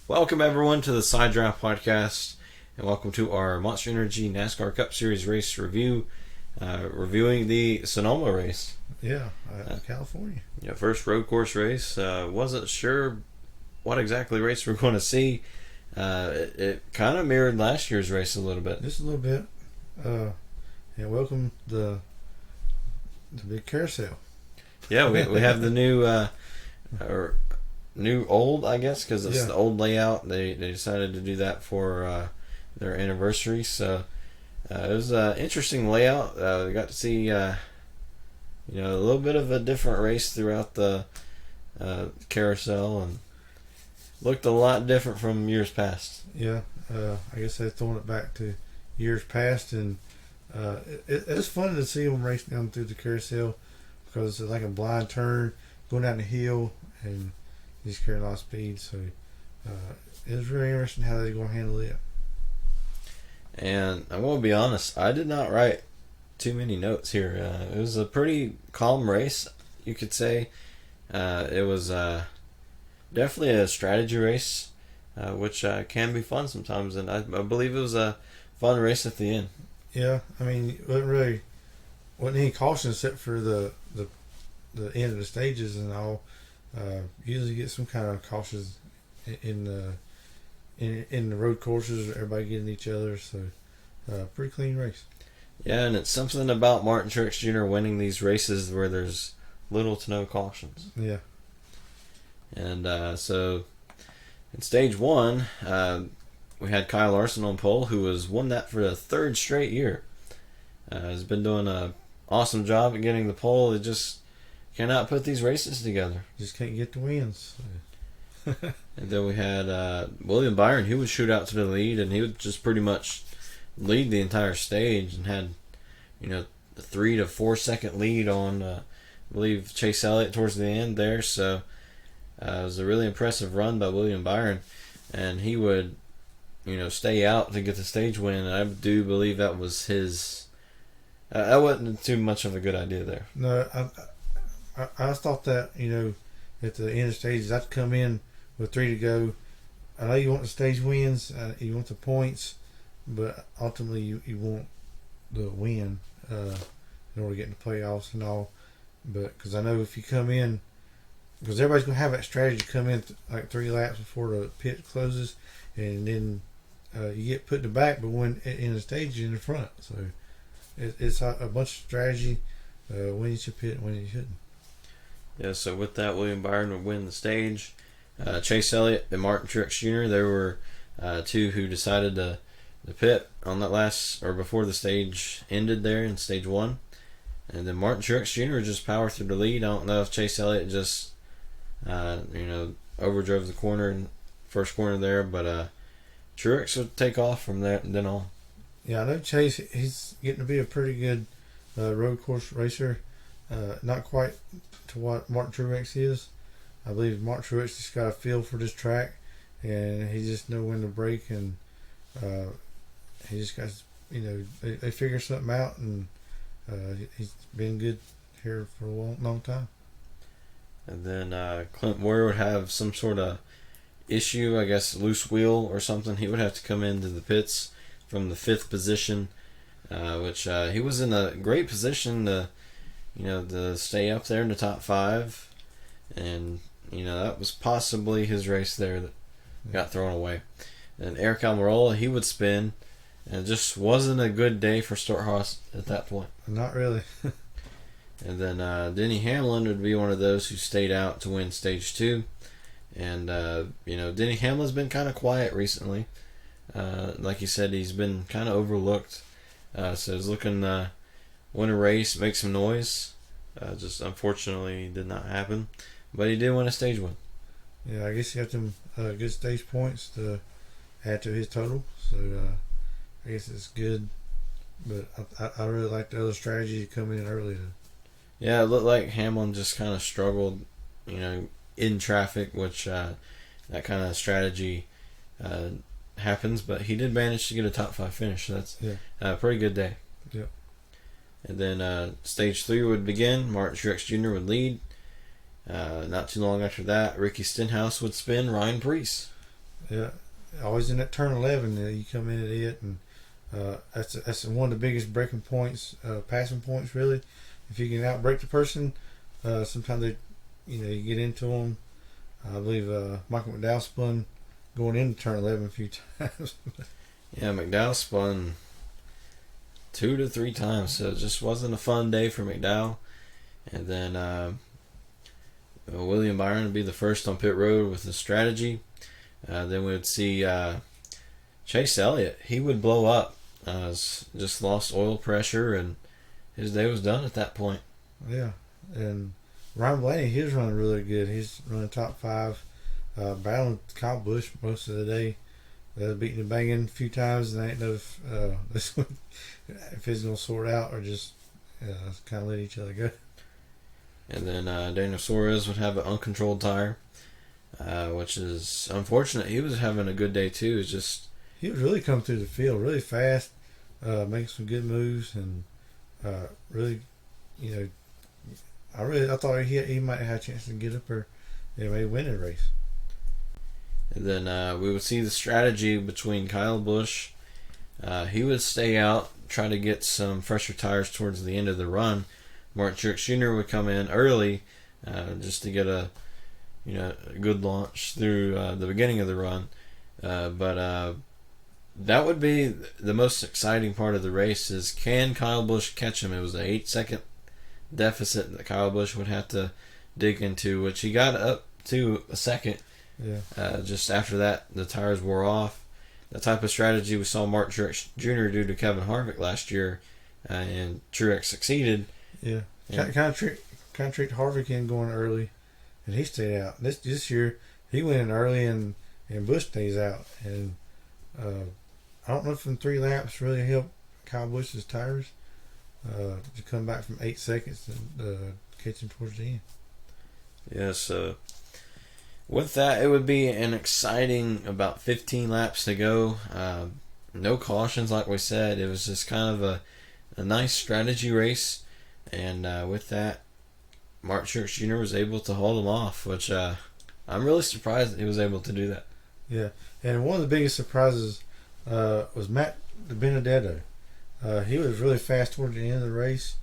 Welcome everyone to the Side Draft Podcast, and welcome to our Monster Energy NASCAR Cup Series race review, reviewing the Sonoma race. Yeah, California. Yeah, first road course race. Wasn't sure what exactly race we're going to see. It kind of mirrored last year's race a little bit. Just a little bit. And welcome the big carousel. Yeah, we have the new old, I guess, because it's the old layout. They decided to do that for their anniversary. So it was an interesting layout. We got to see a little bit of a different race throughout the carousel, and looked a lot different from years past. Yeah, I guess they're throwing it back to years past, and it's fun to see them race down through the carousel because it's like a blind turn going down the hill, and he's carrying a lot of speed. So it was very interesting how they're going to handle it. And I'm going to be honest, I did not write too many notes here. It was a pretty calm race, you could say. It was definitely a strategy race, which can be fun sometimes, and I believe it was a fun race at the end. Yeah, I mean, wasn't any caution except for the end of the stages and all. Usually get some kind of cautions in the road courses, everybody getting each other. So pretty clean race. Yeah, and it's something about Mart and Truex Jr. winning these races where there's little to no cautions. Yeah. And so in stage one, we had Kyle Larson on pole, who has won that for the third straight year. Has been doing an awesome job at getting the pole. It just cannot put these races together. Just can't get the wins. And then we had William Byron. He would shoot out to the lead, and he would just pretty much lead the entire stage, and had a 3 to 4 second lead on I believe Chase Elliott towards the end there. So it was a really impressive run by William Byron, and he would stay out to get the stage win. And I do believe that was his. That wasn't too much of a good idea there. No, I thought that at the end of stages I'd come in with 3 to go. I know you want the stage wins, you want the points, but ultimately you want the win in order to get in the playoffs and all. But because I know if you come in, because everybody's going to have that strategy, come in like 3 laps before the pit closes, and then you get put in the back, but when in the stage you're in the front. So it's a bunch of strategy, when you should pit and when you shouldn't. Yeah, so with that, William Byron would win the stage. Chase Elliott and Mart and Truex Jr., there were two who decided to pit on that last, or before the stage ended there in stage one. And then Mart and Truex Jr. just power through the lead. I don't know if Chase Elliott just, overdrove the corner in first corner there, but Truex would take off from there and then on. Yeah, I know Chase, he's getting to be a pretty good road course racer. Not quite to what Mart Truex is. I believe Mart Truex just got a feel for this track, and he just know when to brake, and he just got, they figure something out, and he's been good here for a long time. And then Clint Warrior would have some sort of issue, I guess loose wheel or something. He would have to come into the pits from the 5th position, which he was in a great position to stay up there in the top 5, and that was possibly his race there that got thrown away. And Eric Almirola, he would spin, and it just wasn't a good day for Stewart-Haas at that point. Not really. And then Denny Hamlin would be one of those who stayed out to win stage 2. And Denny Hamlin's been kind of quiet recently. Like you said, he's been kind of overlooked. So he's looking win a race, make some noise. Just unfortunately did not happen. But he did win a stage win. Yeah, I guess he got them good stage points to add to his total. So I guess it's good. But I really like the other strategy to come in early. Yeah, it looked like Hamlin just kind of struggled, in traffic, which that kind of strategy happens. But he did manage to get a top 5 finish. So that's a pretty good day. Yep. And then stage 3 would begin. Mart Truex Jr. would lead. Not too long after that, Ricky Stenhouse would spin Ryan Preece. Yeah, always in that turn 11, you come in at it, and that's one of the biggest breaking points, passing points, really. If you can outbrake the person, sometimes you get into them. I believe Michael McDowell spun going into turn 11 a few times. Yeah, McDowell spun 2 to 3 times, so it just wasn't a fun day for McDowell. And then William Byron would be the first on pit road with a strategy. Then we would see Chase Elliott. He would blow up. Just lost oil pressure, and his day was done at that point. Yeah, and Ryan Blaney, he was running really good. He's running top 5, battling Kyle Busch most of the day. Beating and banging a few times, and I didn't know if he's going to sort out or just kind of let each other go. And then Daniel Suarez would have an uncontrolled tire, which is unfortunate. He was having a good day too. It's just he was really coming through the field really fast, making some good moves, and really, I thought he might have had a chance to get up or maybe win the race. And then we would see the strategy between Kyle Busch. He would stay out, try to get some fresher tires towards the end of the run. Mart Truex Jr. would come in early, just to get a good launch through the beginning of the run. But that would be the most exciting part of the race: is can Kyle Busch catch him? It was an 8-second deficit that Kyle Busch would have to dig into, which he got up to a second. Yeah. Just after that, the tires wore off. The type of strategy we saw Mart Truex Jr. do to Kevin Harvick last year, and Truex succeeded. Yeah. Kind of treat Harvick in going early, and he stayed out. This year, he went in early, and Busch stays out. And I don't know if them 3 laps really helped Kyle Busch's tires to come back from 8 seconds and catch him towards the end. Yes. With that, it would be an exciting about 15 laps to go. No cautions, like we said. It was just kind of a nice strategy race. And with that, Mart Truex Jr. was able to hold him off, which I'm really surprised that he was able to do that. Yeah, and one of the biggest surprises was Matt Benedetto. He was really fast towards the end of the race.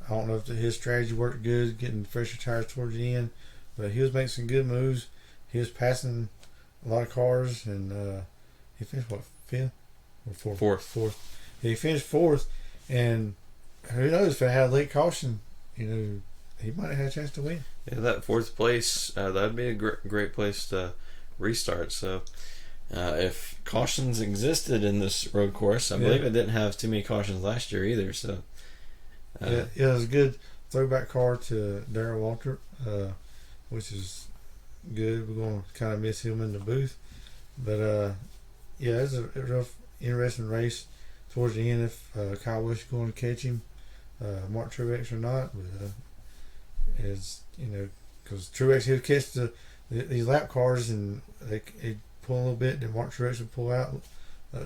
I don't know if his strategy worked good, getting fresher tires towards the end, but he was making some good moves. He was passing a lot of cars, and he finished, 5th or 4th? Fourth. He finished 4th, and who knows, if I had a late caution, he might have had a chance to win. Yeah, that 4th place, that'd be a great place to restart. So if cautions existed in this road course, I believe it didn't have too many cautions last year either. So it was a good throwback car to Darrell Waltrip, which is good. We're going to kind of miss him in the booth, but it was a real interesting race towards the end. If Kyle Busch is going to catch him, Mart Truex or not, but because Truex he'll catch these lap cars, and he'd pull a little bit, then Mart Truex would pull out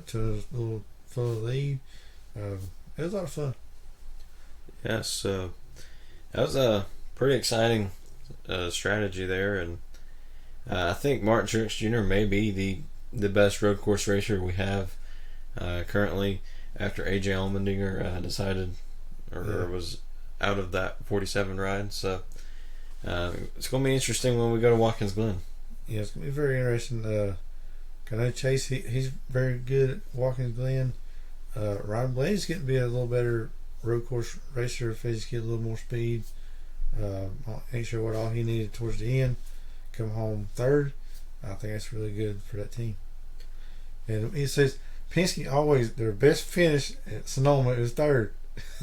to a little full lead. It was a lot of fun. Yes, so that was a pretty exciting strategy there, and I think Mart Truex Jr. may be the best road course racer we have currently, after AJ Allmendinger decided or was out of that 47 ride. So it's going to be interesting when we go to Watkins Glen. Yeah, it's going to be very interesting. I know Chase, he's very good at Watkins Glen. Ryan Blaney's getting to be a little better road course racer if he just get a little more speed. Ain't sure what all he needed towards the end. Come home 3rd. I think that's really good for that team. And he says Penske always, their best finish at Sonoma is 3rd.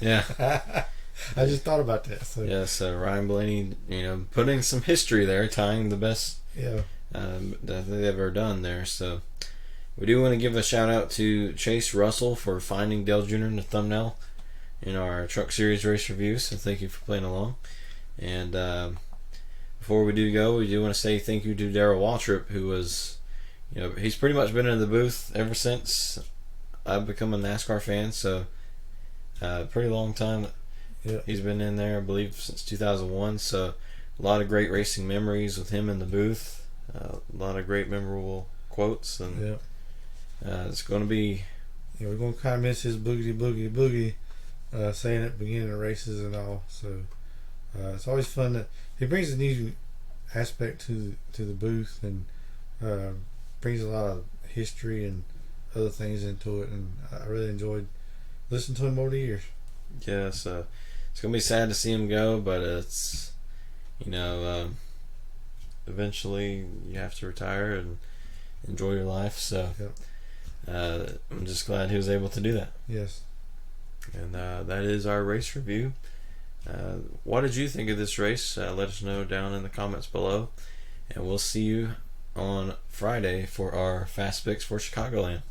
Yeah. I just thought about that. So. Yeah, so Ryan Blaney, putting some history there, tying the best that they've ever done there. So we do want to give a shout out to Chase Russell for finding Dale Jr. in the thumbnail in our Truck Series race review. So thank you for playing along. And before we do go, we do want to say thank you to Darrell Waltrip, who was, he's pretty much been in the booth ever since I've become a NASCAR fan. So pretty long time. Yeah. He's been in there, I believe, since 2001. So a lot of great racing memories with him in the booth. A lot of great memorable quotes, and it's going to be. We're going to kind of miss his boogity boogity boogie, saying at the beginning of races and all. So it's always fun that he brings a new aspect to the booth, and brings a lot of history and other things into it, and I really enjoyed listening to him over the years. Yeah, so it's gonna be sad to see him go, but it's eventually you have to retire and enjoy your life. So I'm just glad he was able to do that. Yes. And that is our race review. What did you think of this race? Let us know down in the comments below, and we'll see you on Friday for our Fast Picks for Chicagoland.